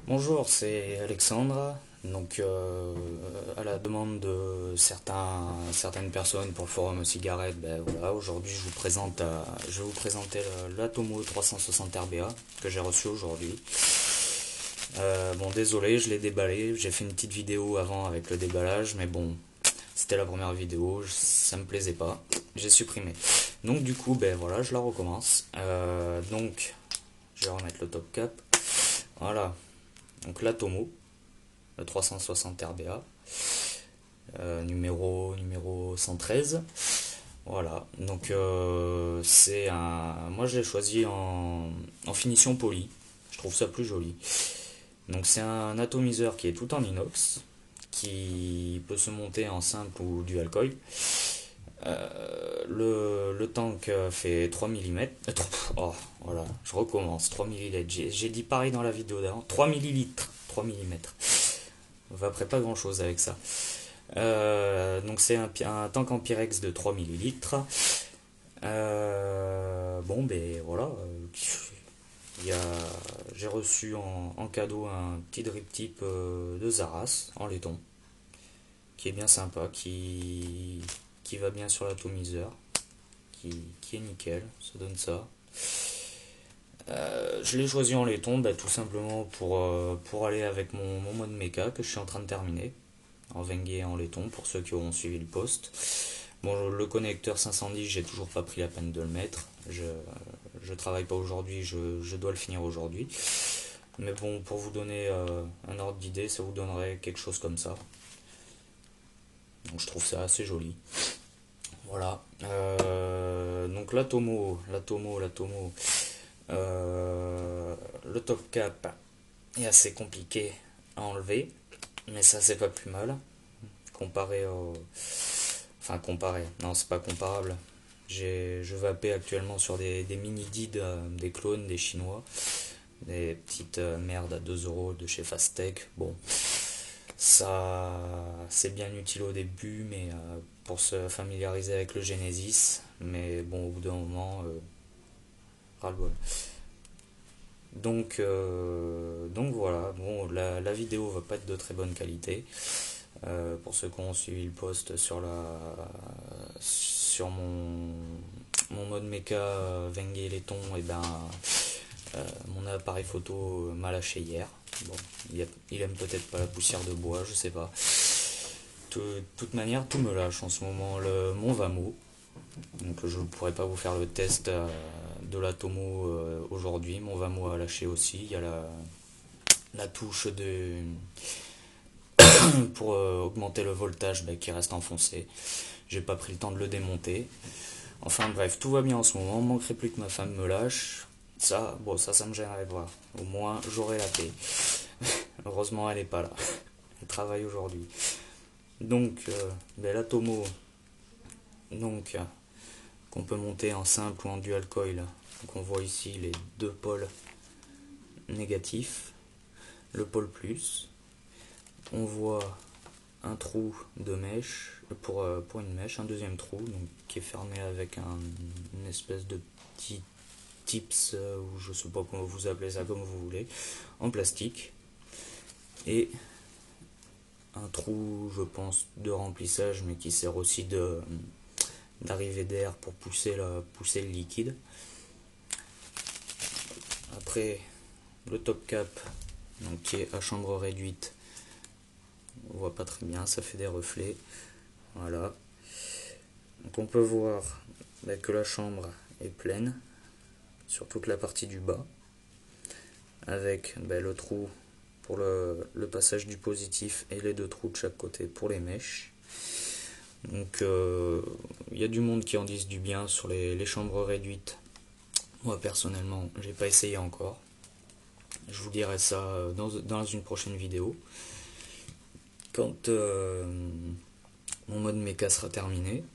Bonjour, c'est Alexandre. Donc, à la demande de certaines personnes pour le forum cigarette, ben voilà, aujourd'hui je vais vous présenter l'Atomo 360 RBA que j'ai reçu aujourd'hui. Bon, désolé, je l'ai déballé. J'ai fait une petite vidéo avant avec le déballage, mais bon, c'était la première vidéo, ça me plaisait pas. J'ai supprimé. Donc, du coup, ben voilà, je la recommence. Donc, je vais remettre le top cap. Voilà. Donc, l'Atomo, le 360 RBA, numéro 113. Voilà, donc moi je l'ai choisi en finition polie, je trouve ça plus joli. Donc c'est un atomiseur qui est tout en inox, qui peut se monter en simple ou dual coil. Le tank fait 3 mm. Oh, voilà, je recommence, 3 millilitres. J'ai dit pareil dans la vidéo d'avant, 3 millilitres, 3 mm. On va après pas grand chose avec ça. Donc c'est un tank en Pyrex de 3 millilitres. Bon, ben voilà. Il y a, j'ai reçu en cadeau un petit drip tip de Zaras en laiton, qui est bien sympa, qui va bien sur l'atomiseur, qui est nickel, ça donne ça. Je l'ai choisi en laiton, bah, tout simplement pour aller avec mon mode méca que je suis en train de terminer, en Vengue et en laiton, pour ceux qui auront suivi le post. Bon, le connecteur 510, j'ai toujours pas pris la peine de le mettre. Je travaille pas aujourd'hui, je dois le finir aujourd'hui. Mais bon, pour vous donner un ordre d'idée, ça vous donnerait quelque chose comme ça. Donc je trouve ça assez joli. Voilà. Donc la Tomo, le top cap est assez compliqué à enlever, mais ça c'est pas plus mal comparé au. Enfin comparé, non c'est pas comparable. Je vapais actuellement sur des mini-DID, des clones, des chinois, des petites merdes à 2 euros de chez Fastech. Bon, ça c'est bien utile au début, mais pour se familiariser avec le Genesis. Mais bon, au bout d'un moment, ras-le-bol. Donc voilà, bon, la vidéo va pas être de très bonne qualité. Pour ceux qui ont suivi le post sur mon mode mecha Vengue et Laiton, et ben mon appareil photo m'a lâché hier. Bon, il aime peut-être pas la poussière de bois, je sais pas. De toute manière, tout me lâche en ce moment. Mon Vamo, donc je ne pourrais pas vous faire le test de l'Atomo aujourd'hui. Mon Vamo a lâché aussi. Il y a la touche pour augmenter le voltage qui reste enfoncée. J'ai pas pris le temps de le démonter. Enfin bref, tout va bien en ce moment. Il manquerait plus que ma femme me lâche. Ça, bon, ça me gênerait de voir. Au moins, j'aurai la paix. Heureusement, elle est pas là. Elle travaille aujourd'hui. Donc, l'Atomo, donc, qu'on peut monter en simple ou en dual coil. Donc, on voit ici les deux pôles négatifs, le pôle plus. On voit un trou de mèche pour une mèche, un deuxième trou donc, qui est fermé avec une espèce de petit tips, ou je sais pas comment vous appelez ça, comme vous voulez, en plastique. Et un trou, je pense, de remplissage, mais qui sert aussi d'arrivée d'air pour pousser le liquide. Après, le top cap, donc, qui est à chambre réduite, on voit pas très bien, ça fait des reflets. Voilà. Donc on peut voir que la chambre est pleine sur toute la partie du bas, avec le trou pour le passage du positif et les deux trous de chaque côté pour les mèches. Donc il y a du monde qui en disent du bien sur les chambres réduites. Moi personnellement, j'ai pas essayé encore. Je vous dirai ça dans une prochaine vidéo. Quand mon mode méca sera terminé.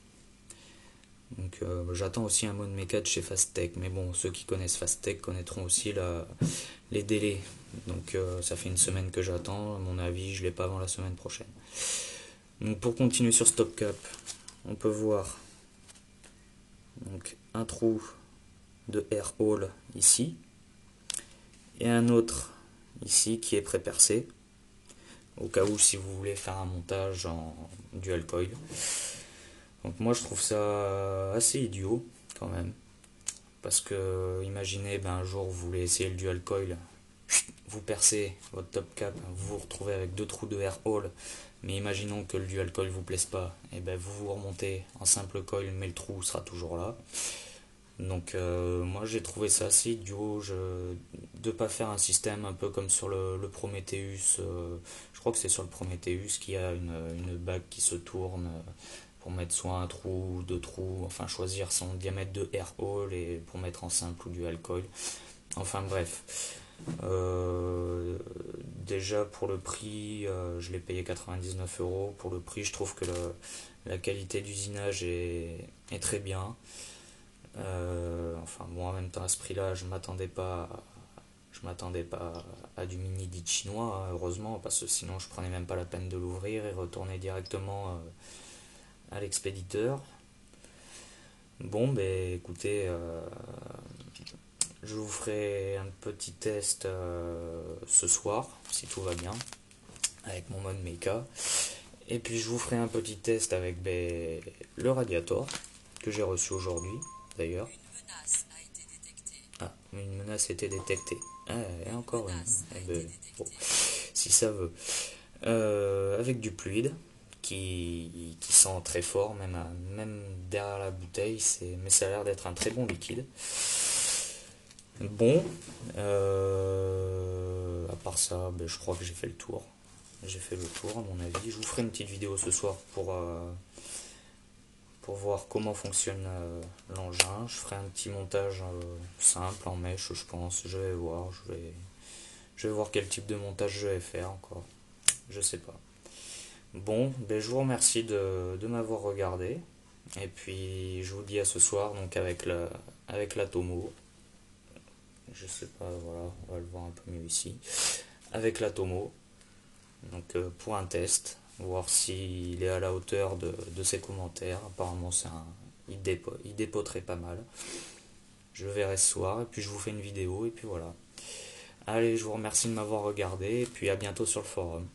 Donc j'attends aussi un mode méca de chez Fastech, mais bon, ceux qui connaissent Fastech connaîtront aussi les délais. Donc ça fait une semaine que j'attends, à mon avis je l'ai pas avant la semaine prochaine. Donc pour continuer sur Stop Cap, on peut voir donc un trou de air hole ici, et un autre ici qui est pré-percé, au cas où si vous voulez faire un montage en dual coil. Donc moi je trouve ça assez idiot quand même, parce que imaginez un jour vous voulez essayer le dual coil, vous percez votre top cap, vous vous retrouvez avec 2 trous de air hole, mais imaginons que le dual coil vous plaise pas, et vous vous remontez en simple coil mais le trou sera toujours là. Donc moi j'ai trouvé ça assez idiot de pas faire un système un peu comme sur le Prometheus. Je crois que c'est sur le Prometheus qu'il y a une bague qui se tourne pour mettre soit un trou ou 2 trous, enfin choisir son diamètre de air hole et pour mettre en simple ou dual coil. Enfin bref. Déjà pour le prix, je l'ai payé 99 €. Pour le prix, je trouve que la qualité d'usinage est très bien. Enfin bon, en même temps à ce prix-là, je m'attendais pas à du mini dit chinois, hein, heureusement, parce que sinon je prenais même pas la peine de l'ouvrir et retourner directement à l'expéditeur. Bon, ben écoutez, je vous ferai un petit test ce soir, si tout va bien, avec mon mode mecha. Et puis je vous ferai un petit test avec le Radiator, que j'ai reçu aujourd'hui, d'ailleurs. Ah, une menace a été détectée. Ah, et encore une. Bon, si ça veut. Avec du fluide qui sent très fort, même derrière la bouteille, mais ça a l'air d'être un très bon liquide. Bon, à part ça, je crois que j'ai fait le tour. J'ai fait le tour à mon avis. Je vous ferai une petite vidéo ce soir pour voir comment fonctionne l'engin. Je ferai un petit montage simple en mèche, je pense. Je vais voir, je vais voir quel type de montage je vais faire encore. Je sais pas. Bon, je vous remercie de m'avoir regardé. Et puis je vous dis à ce soir donc avec la Tomo. Je sais pas, voilà, on va le voir un peu mieux ici. Avec la Tomo. Donc pour un test, voir s'il est à la hauteur de ses commentaires. Apparemment il dépoterait pas mal. Je verrai ce soir et puis je vous fais une vidéo et puis voilà. Allez, je vous remercie de m'avoir regardé et puis à bientôt sur le forum.